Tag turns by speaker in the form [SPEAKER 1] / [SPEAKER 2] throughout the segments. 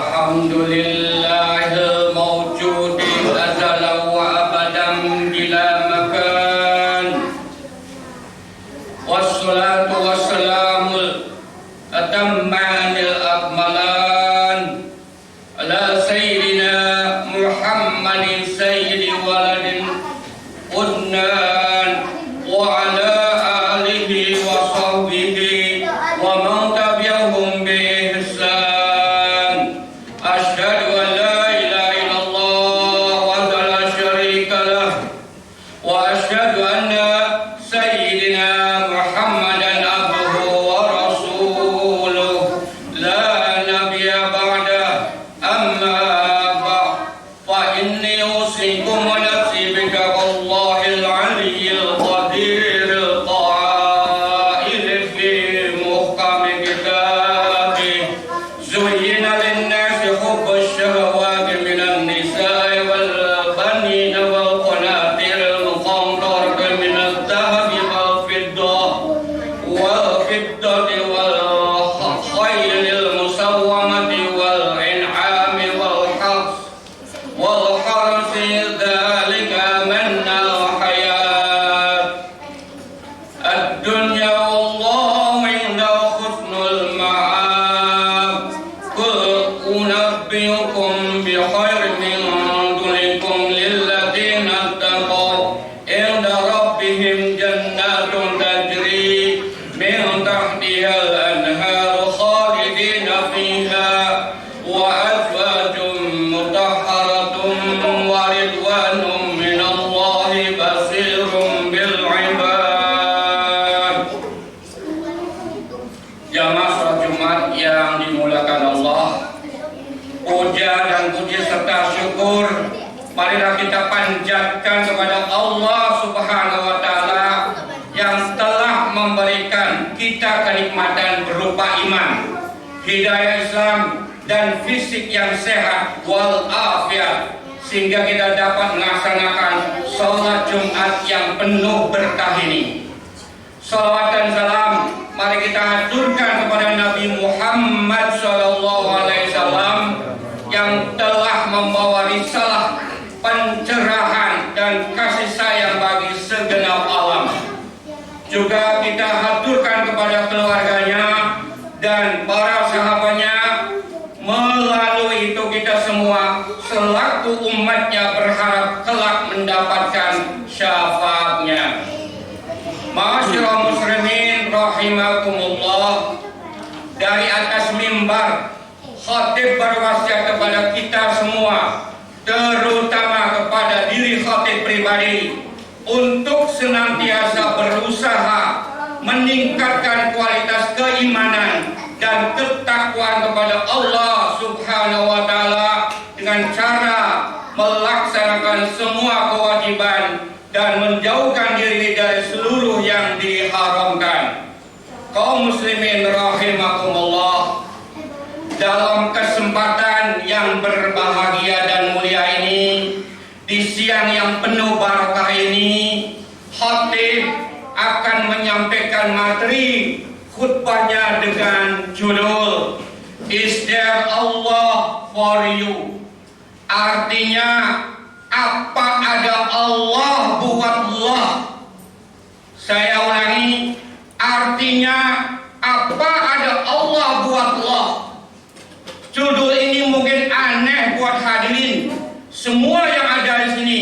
[SPEAKER 1] Alhamdulillahil mawjudi azalan wa abadan bila makan. Wassalatu wassalamul atammanil akmalan ala sayyidina Muhammadin sayyidi waladin unnan wa ala alihi wa sahbihi wa man tabi'ahum bi ihsan. Asyhadu an la ilaha illallah wa la syarika lah wa asyhadu anna sayyidina Muhammadan abduhu wa rasuluh la nabiyya ba'da amma ba'd fa inni usikum wa nafsi bi taqwallahil aliyyil qadiril qa'il fi muhkami kitabih zuyyina lin-nasi hubbus syahawati minan nisa'i wal banina wal qanatiril muqantarati minadh dhahabi wal fiddati wal khaylil musawwamati wal in'ami wal harsi dzalika minal hayat ad-dunya wallahu indahu husnul ma'ab. Qul unabbiukum bi khairin min dunikum lilladzina taqaw inda rabbihim jannatun tajri min tahtihal anharu khalidina fiha wa azwajun mutahharatun wa ridwanun minallahi basirun bil ibad. Jamaah salat Jumat yang dimuliakan Allah, puja dan puji serta syukur marilah kita panjatkan kepada Allah Subhanahu wa taala yang telah memberikan kita kenikmatan berupa iman, hidayah Islam dan fisik yang sehat wal afiat, sehingga kita dapat melaksanakan salat Jumat yang penuh berkah ini. Salawat dan salam mari kita haturkan kepada Nabi Muhammad SAW yang telah membawa risalah pencerahan dan kasih sayang bagi segenap alam. Juga kita haturkan kepada keluarganya dan para sahabatnya. Melalui itu kita semua selaku umatnya berharap kelak mendapatkan syafaatnya. Ma'asyiral muslimin rahimakumullah, dari atas mimbar khatib berwasiat kepada kita semua, terutama kepada diri khatib pribadi, untuk senantiasa berusaha meningkatkan kualitas keimanan dan ketakwaan kepada Allah Subhanahu wa taala dengan cara melaksanakan semua kewajiban dan menjauhkan diri dari seluruh yang diharamkan. Kaum muslimin rahimakumullah, dalam kesempatan yang berbahagia dan mulia ini, di siang yang penuh barakah ini, khatib akan menyampaikan materi khutbahnya dengan judul Is There Allah For You? Artinya, apa ada Allah buat Allah? Saya ulangi, artinya apa ada Allah buat Allah? Judul ini mungkin aneh buat hadirin semua yang ada di sini,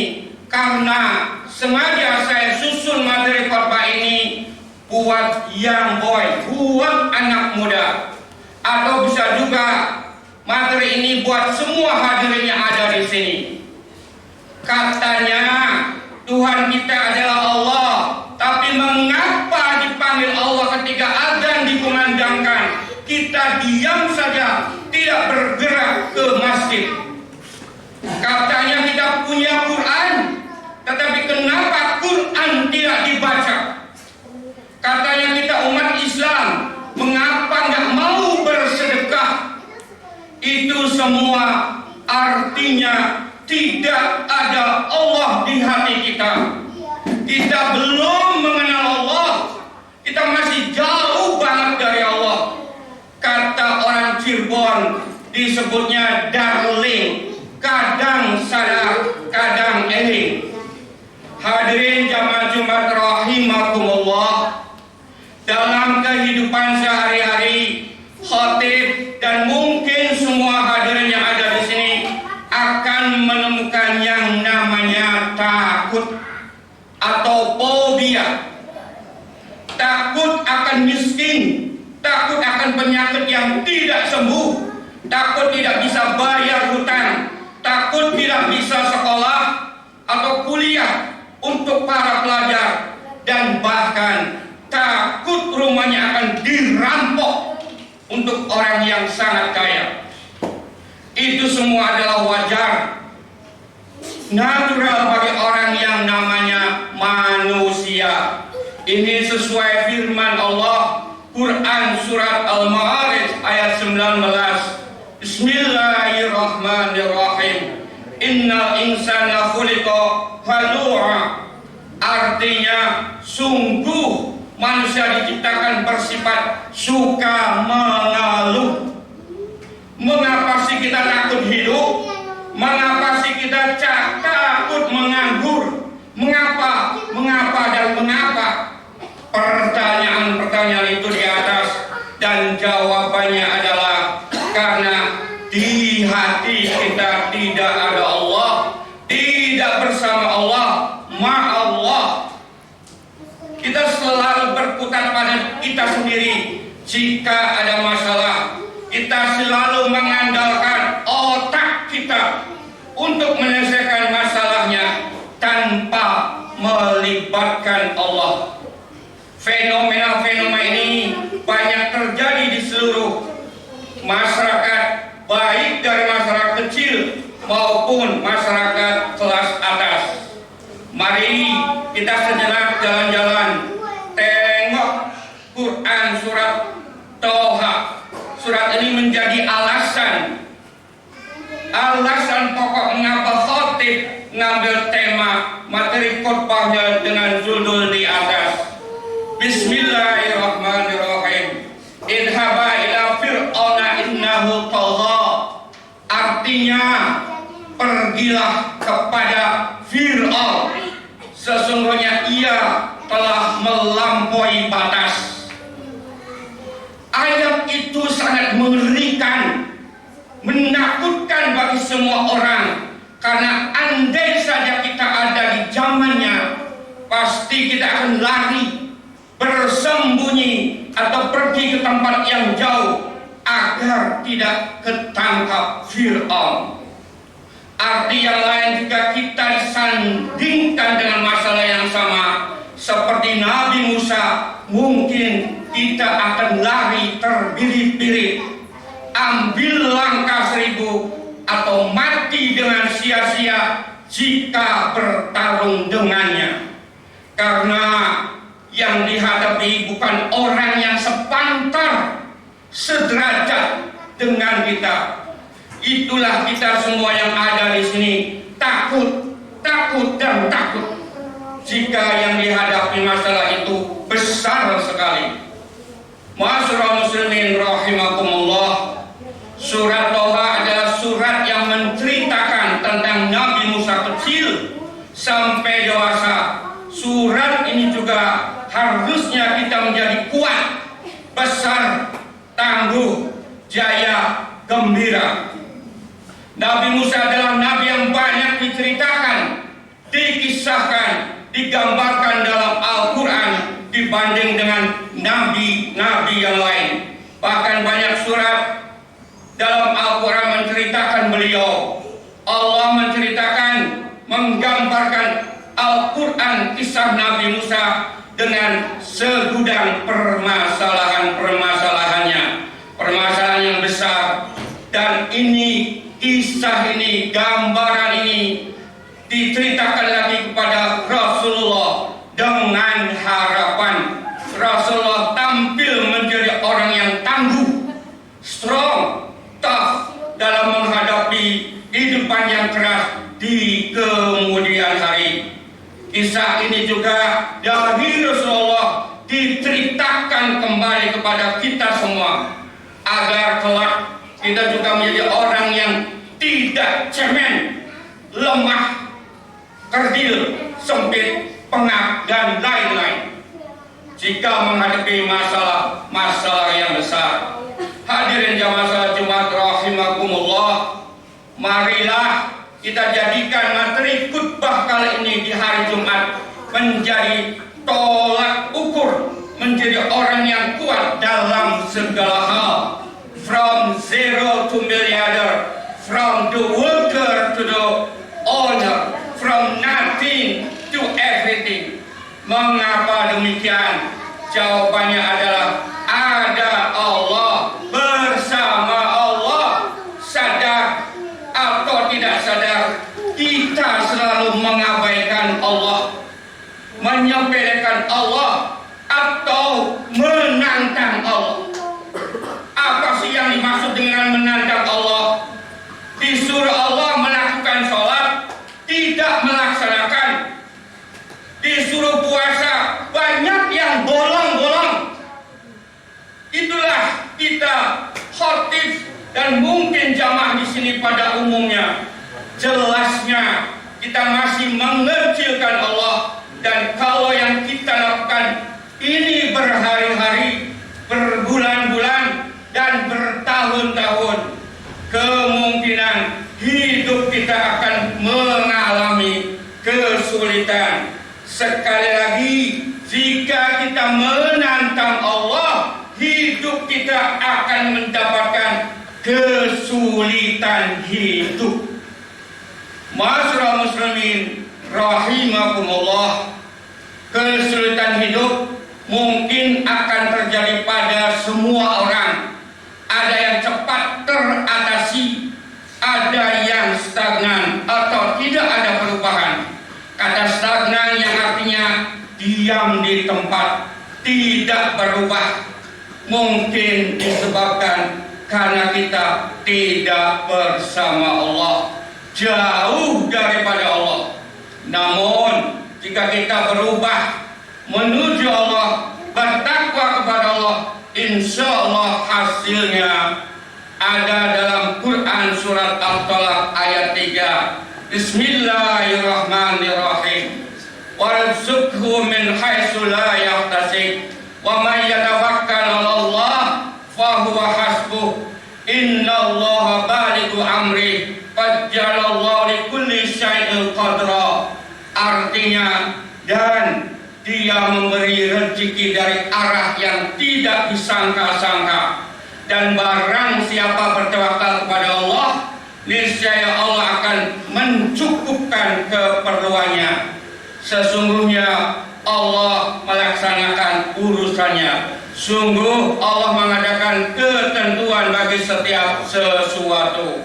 [SPEAKER 1] karena sengaja saya susun materi khutbah ini buat young boy, buat anak muda, atau bisa juga materi ini buat semua hadirin yang ada di sini. Katanya Tuhan kita adalah Allah, tapi mengapa dipanggil Allah ketika azan dikumandangkan kita diam saja, tidak bergerak ke masjid? Katanya kita punya Quran, tetapi kenapa Quran tidak dibaca? Katanya kita umat Islam, mengapa nggak mau bersedekah? Itu semua artinya tidak ada Allah di hati kita. Kita belum mengenal Allah, kita masih jauh banget dari Allah. Kata orang Cirebon, Cirebon disebutnya darling, kadang salah, kadang eling. Hadirin jamaah Jumat rahimakumullah, dalam kehidupan sehari-hari, khatib dan mungkin semua hadirin yang ada di sini akan menemukan yang namanya takut atau fobia. Takut akan miskin, takut akan penyakit yang tidak sembuh, takut tidak bisa bayar hutang, takut tidak bisa sekolah atau kuliah untuk para pelajar, dan bahkan takut rumahnya akan dirampok untuk orang yang sangat kaya. Itu semua adalah wajar, natural bagi orang yang namanya manusia. Ini sesuai firman Allah, Quran surat Al-Ma'arij ayat 19. Bismillahirrahmanirrahim. Innal insana khuliqa halu'a. Artinya sungguh manusia diciptakan bersifat suka mengeluh. Mengapa sih kita takut hidup? Mengapa sih kita takut menganggur? Mengapa? Mengapa dan mengapa? Pertanyaan-pertanyaan itu di atas, dan jawabannya adalah karena di hati kita tidak ada Allah, tidak bersama Allah, ma'allah. Kita selalu berputar pada kita sendiri. Jika ada masalah, kita selalu mengandalkan otak kita untuk menyelesaikan masalahnya tanpa melibatkan Allah. Fenomena-fenomena ini banyak terjadi di seluruh masyarakat, baik dari masyarakat kecil maupun masyarakat kelas atas. Mari kita sejenak jalan-jalan, tengok Quran surat Toha. Surat ini menjadi alasan pokok mengapa khatib ngambil tema materi khotbahnya dengan judul di atas. Bismillahirrahmanirrahim. Idhaba ila fir'auna innahu tagha. Artinya, pergilah kepada Fir'aun, sesungguhnya ia telah melampaui batas. Ayat itu sangat mengerikan, menakutkan bagi semua orang, karena andai saja kita ada di zamannya, pasti kita akan lari, bersembunyi atau pergi ke tempat yang jauh agar tidak ketangkap Fir'aun. Arti yang lain juga kita disandingkan dengan masalah yang sama seperti Nabi Musa. Mungkin kita akan lari terbirit-birit, ambil langkah 1000 atau mati dengan sia-sia jika bertarung dengannya. Karena yang dihadapi bukan orang yang sepantar, sederajat dengan kita. Itulah kita semua yang ada di sini, takut dan takut jika yang dihadapi masalah itu besar sekali. Ma'asyiral muslimin rahimakumullah, surat Toha adalah surat yang menceritakan tentang Nabi Musa kecil sampai dewasa. Surat ini juga harusnya kita menjadi kuat, besar, tangguh, jaya, gembira. Nabi Musa adalah nabi yang banyak diceritakan, dikisahkan, digambarkan dalam Al-Quran dibanding dengan nabi-nabi yang lain. Bahkan banyak surat dalam Al-Quran menceritakan beliau. Allah menceritakan, menggambarkan Al-Quran kisah Nabi Musa dengan segudang permasalahan-permasalahannya, permasalahan yang besar. Dan ini, kisah ini, gambaran ini diceritakan lagi kepada Rasulullah dengan harapan Rasulullah tampil menjadi orang yang tangguh, strong, tough dalam menghadapi kehidupan yang keras di kemudian hari. Kisah ini juga dari Rasulullah diceritakan kembali kepada kita semua agar kelak Kita juga menjadi orang yang tidak cemen, lemah, kerdil, sempit, pengap, dan lain-lain. Jika menghadapi masalah yang besar, hadirin jamaah salat Jumat rahimakumullah, marilah kita jadikan materi khutbah kali ini di hari Jumat menjadi tolak ukur, menjadi orang yang kuat dalam segala hal. From zero to milliarder, from the worker to the owner, from nothing to everything. Mengapa demikian? Jawabannya adalah ada Allah, bersama Allah. Sadar atau tidak sadar, kita selalu mengabaikan Allah, menyepelekan Allah, atau menantang Allah. Apa sih yang dimaksud dengan menantang Allah? Disuruh Allah melakukan sholat, tidak melaksanakan. Disuruh puasa, banyak yang bolong-bolong. Itulah kita khotib dan mungkin jamaah di sini pada umumnya. Jelasnya kita masih mengecilkan Allah, dan kalau yang kita lakukan ini berhari-hari, berbulan-bulan, dan bertahun-tahun, kemungkinan hidup kita akan mengalami kesulitan. Sekali lagi, jika kita menantang Allah, hidup kita akan mendapatkan kesulitan hidup. Masyarakat muslimin rahimakumullah, kesulitan hidup mungkin akan terjadi pada semua orang. Ada yang cepat teratasi, ada yang stagnan atau tidak ada perubahan. Kata stagnan yang artinya diam di tempat, tidak berubah, mungkin disebabkan karena kita tidak bersama Allah, jauh daripada Allah. Namun jika kita berubah menuju Allah, bertakwa kepada Allah, insya Allah hasilnya ada dalam Quran surat Al-Talaq ayat 3. Bismillahirrahmanirrahim. Warzuqhu min haitsu la yahtasib, wa may yatawakkal 'ala Allah fa huwa hasbuh. Innallaha balighu amri, qad ja'alallahu likulli syai'in qadra. Artinya, dan Dia memberi rezeki dari arah yang tidak disangka-sangka. Dan barang siapa bertawakal kepada Allah, niscaya Allah akan mencukupkan keperluannya. Sesungguhnya Allah melaksanakan urusannya. Sungguh Allah mengadakan ketentuan bagi setiap sesuatu.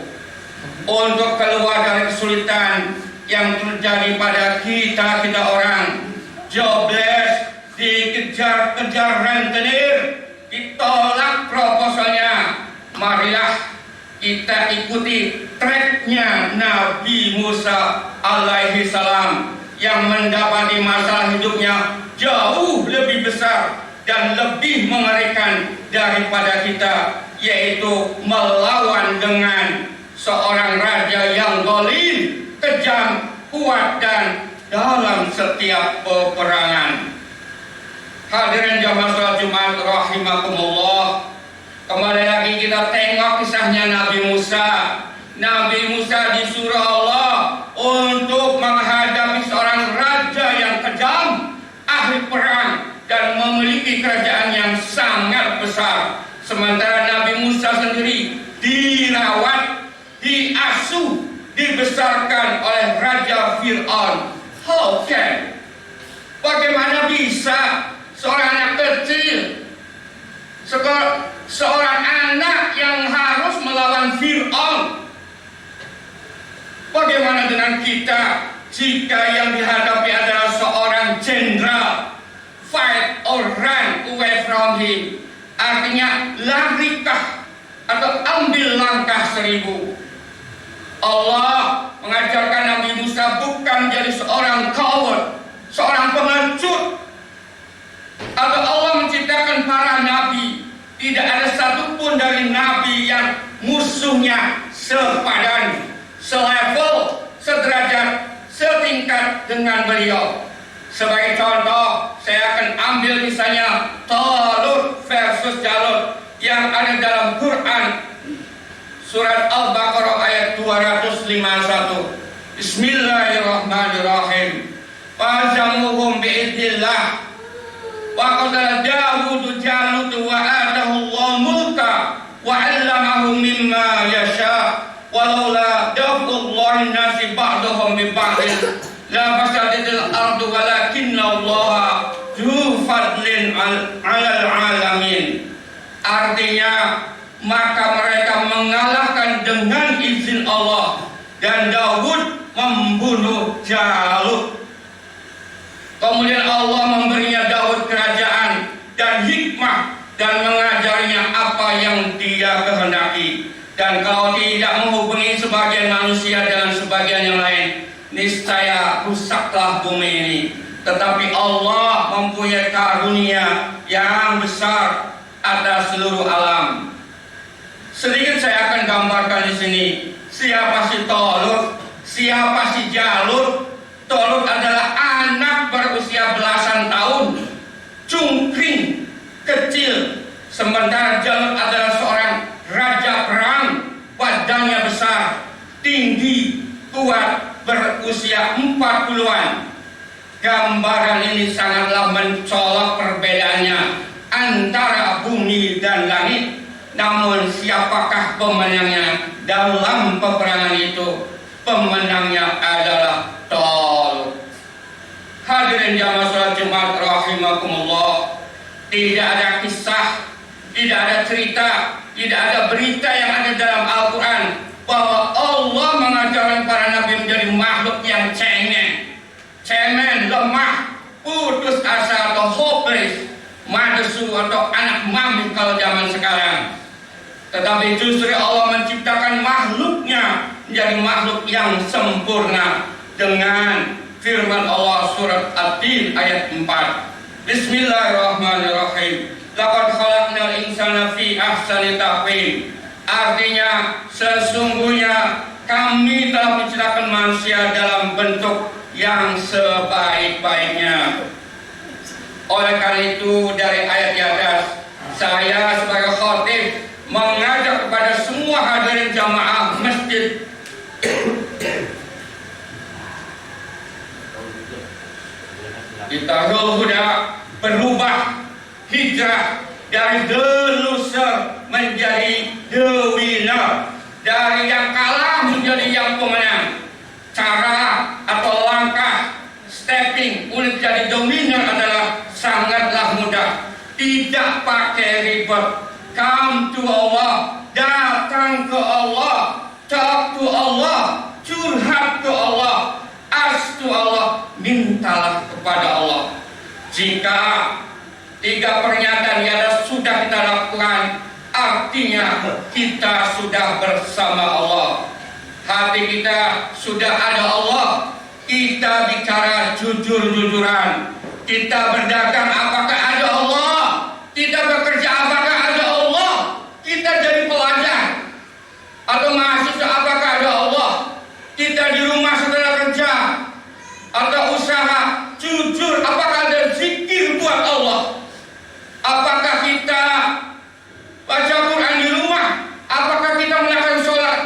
[SPEAKER 1] Untuk keluar dari kesulitan yang terjadi pada kita orang, jobless, dikejar-kejar rentenir, ditolak proposalnya, marilah kita ikuti treknya Nabi Musa alaihi salam yang mendapati masalah hidupnya jauh lebih besar dan lebih mengerikan daripada kita, yaitu melawan dengan seorang raja yang zalim, kejam, kuat, dan dalam setiap peperangan. Hadirin jamaah salat Jumat rahimakumullah, kembali lagi kita tengok kisahnya Nabi Musa. Nabi Musa disuruh Allah untuk menghadapi seorang raja yang kejam, ahli perang, dan memiliki kerajaan yang sangat besar. Sementara Nabi Musa sendiri dirawat, diasuh, dibesarkan oleh Raja Fir'aun. How can? Bagaimana bisa seorang anak kecil, seorang anak yang harus melawan Fir'aun? Bagaimana dengan kita jika yang dihadapi adalah seorang jenderal? Fight or run away from him. Artinya larikah atau ambil langkah 1000. Allah mengajarkan Nabi Musa bukan menjadi seorang coward, seorang pengecut. Atau Allah menciptakan para nabi, tidak ada satupun dari nabi yang Musa musuhnya sepadan, selevel, sederajat, setingkat dengan beliau. Sebagai contoh, saya akan ambil misalnya Talut versus Jalut yang ada dalam Quran surat Al-Baqarah ayat 251. Bismillahirrahmanirrahim. Fazamuhum bi'idnillah wa qala Dawud Jalut wa atahu Allah mulka wa 'allamahu mimma yasha walaula daf'ullahi nasi ba'dahum bi ba'din la fasadatil ardu walakinna Allah dzu fadlin 'alal 'alamin. Artinya, maka mereka mengalahkan dengan izin Allah dan Daud membunuh Jalut. Kemudian Allah memberinya Daud kerajaan dan hikmah dan mengajarinya apa yang dia kehendaki. Dan kalau tidak menghubungi sebagian manusia dengan sebagian yang lain, niscaya rusaklah bumi ini. Tetapi Allah mempunyai karunia yang besar atas seluruh alam. Sedikit saya akan gambarkan di sini. Siapa si Talut? Siapa si Jalut? Talut adalah anak berusia belasan tahun, cungkring, kecil. Sementara Jalut adalah seorang raja perang, badannya besar, tinggi, kuat, berusia 40-an. Gambaran ini sangatlah mencolok perbedaannya antara bumi dan langit. Namun siapakah pemenangnya dalam peperangan itu? Pemenangnya adalah Talut. Hadirin jamaah salat Jumat rahimakumullah, tidak ada kisah, tidak ada cerita, tidak ada berita yang ada dalam Al-Quran bahwa Allah mengajarkan para nabi menjadi makhluk yang cemen, lemah, putus asa atau hopeless, madesu atau anak mami kalau zaman sekarang. Tetapi justru Allah menciptakan makhluknya menjadi makhluk yang sempurna dengan firman Allah surat At-Tin ayat 4. Bismillahirrahmanirrahim. Laqad khalaqnal insana fi ahsani taqwim. Artinya sesungguhnya kami telah menciptakan manusia dalam bentuk yang sebaik-baiknya. Oleh karena itu dari ayat di atas, saya sebagai khatib mengajak kepada semua hadirin jamaah masjid kita Huda berubah, hijrah dari the loser menjadi the winner, dari yang kalah menjadi yang pemenang. Cara atau langkah stepping untuk jadi the winner adalah sangatlah mudah, tidak pakai ribet. Come to Allah, datang ke Allah, talk to Allah, curhat ke Allah, ask to Allah, mintalah kepada Allah. Jika 3 pernyataan yang sudah kita lakukan, artinya kita sudah bersama Allah. Hati kita sudah ada Allah. Kita bicara jujur-jujuran. Kita berdagang apakah ada Allah? Kita bekerja apakah ada Allah? Kita jadi pelajar atau mahasiswa apakah ada Allah? Kita di rumah setelah kerja atau usaha, jujur apakah ada zikir buat Allah? Apakah kita baca Quran di rumah? Apakah kita melakukan sholat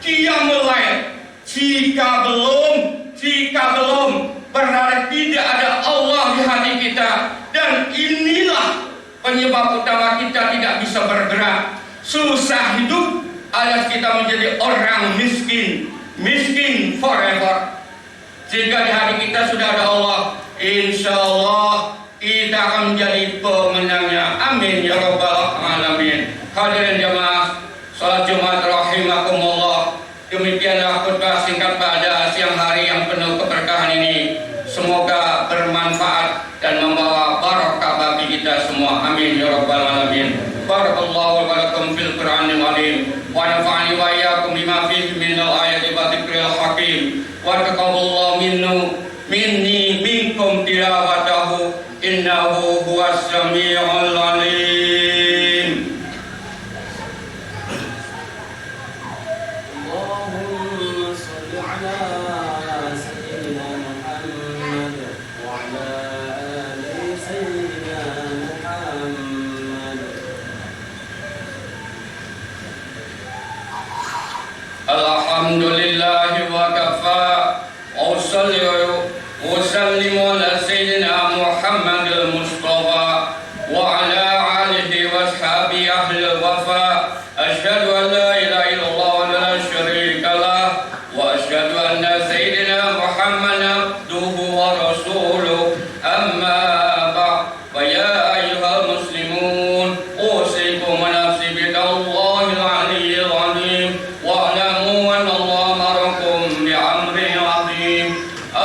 [SPEAKER 1] qiyamul lail? Jika belum, berarti tidak ada Allah di hati kita. Dan inilah penyebab utama kita tidak bisa bergerak, susah hidup, alias kita menjadi orang miskin forever. Jika di hati kita sudah ada Allah, insya Allah kita akan menjadi pemenangnya. Amin ya rabbal alamin. Hadirin jamaah salat Jumat rahimakumullah, demikianlah khutbah singkat pada siang hari yang penuh keberkahan ini. Semoga bermanfaat dan membawa barakah bagi kita semua. Amin ya rabbal alamin. Barakallahu wa lakum fil Qur'anil azim wa nafa'ani wa iyyakum bima fihi minal ayati wa dzikril hakim wa taqabbalallahu minni minkum tilawatahu innahu huwas samiul alim.
[SPEAKER 2] اللهم صل على سيدنا محمد وعلى آل سيدنا محمد.
[SPEAKER 1] الحمد لله وكفى وأصلي وأسلم على سيدنا محمد المصطفى وعلى آله وأصحابه أهل الوفاء. أشهد أن لا إله إلا الله وحده لا شريك له وأشهد أن سيدنا محمدا عبده ورسوله. أما بعد فيا أيها المسلمون أوصيكم ونفسي بتقوى الله العلي العظيم واعلموا أن الله أمركم بأمر عظيم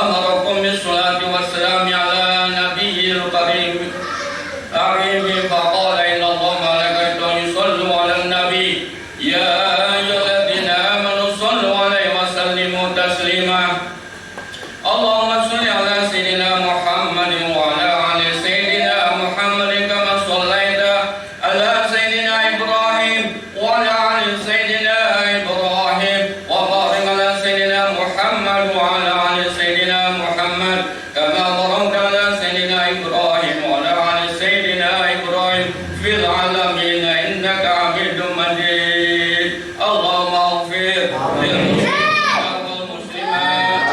[SPEAKER 1] أمركم بالصلاة والسلام على نبي الكريم فقال إن الله وملائكته يصلوا على النبي يا أيها الذين آمنوا صلوا عليه وسلموا تسليما. اللهم صل على سيدنا محمد وعلى آل سيدنا محمد كما صليت على سيدنا إبراهيم وعلى آل سيدنا إبراهيم وبارك على سيدنا محمد وعلى آل سيدنا محمد كما باركت على سيدنا إبراهيم وعلى آل سيدنا إبراهيم في العالمين إنك حميد مجيد. اللهم اغفر للمسلمين والمسلمات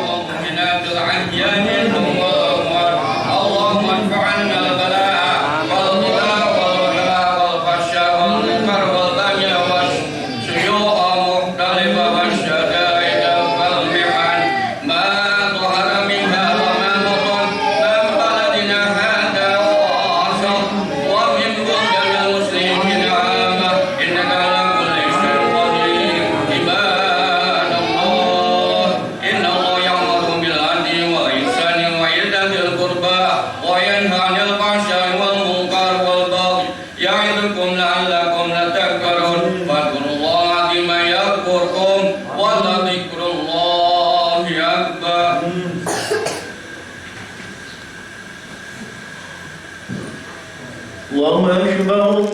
[SPEAKER 1] والمؤمنات الأحياء منهم والأموات. اللهم ادفع عنا البلاء والغلاء والوباء والفحشاء والمنكر والبغي والشيوخ المختلفة والشدائد والمحن ما ظهر منها وما بطن من بلدنا هذا خاصة ومن بلدان المسلمين عامة إنك على كل شيء قدير. عباد الله إن الله يأمر بالعدل والإحسان وإيتاء ذي القربى وينهى عن الفحشاء والمنكر والبغي يعظكم لعلكم تذكرون. فاذكروا الله العظيم يذكركم ولذكر الله أكبر.
[SPEAKER 3] الله أكبر.